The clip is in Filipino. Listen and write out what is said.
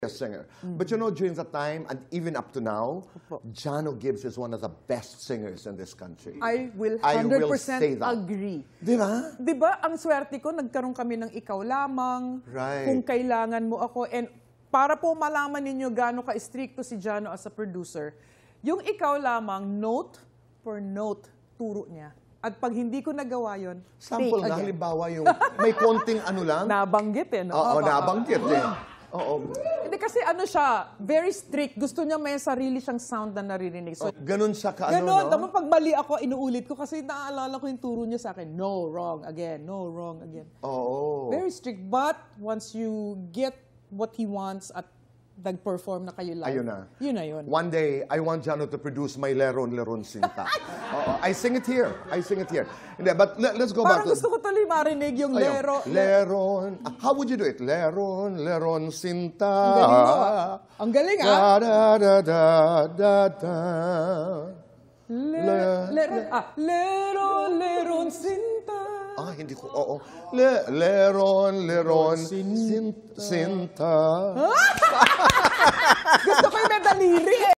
greatest singer. But you know, during that time, and even up to now, Jano Gibbs is one of the best singers in this country. I will 100% I will say that. agree. Di ba? Di ba, ang swerte ko, nagkaroon kami ng Ikaw Lamang, Right. Kung Kailangan Mo Ako, and para po malaman ninyo gaano ka-stricto si Jano as a producer, yung Ikaw Lamang, note for note, turo niya. At pag hindi ko nagawa yun, Sample take nga, again. halimbawa yung may konting ano lang. Nabanggit eh. No? Oo, nabanggit eh. Oo. Hindi kasi ano siya, very strict. Gusto niya may sarili siyang sound na naririnig. So, Ganun siya kaano, ganon, no? naman pag mali ako, inuulit ko kasi naaalala ko yung turo niya sa akin. No, wrong again. No, wrong again. Oo. Very strict. But once you get what he wants at nag-perform na kayo live, Ayun na. yun na yun. One day, I want Jano to produce my Leron Leron Sinta. Oo, I sing it here. I sing it here. Hindi, but let's go back Parang to... gusto ko tuloy marinig yung Ayun. lero. Leron. How would you do it? Leron Leron Sinta. Ang galing mo, ah. Ang galing, ah. Da da da da da da. Leron sinta. Ah, hindi ko, oo. Leron Leron Sinta. Gusto ko yung may daliri eh.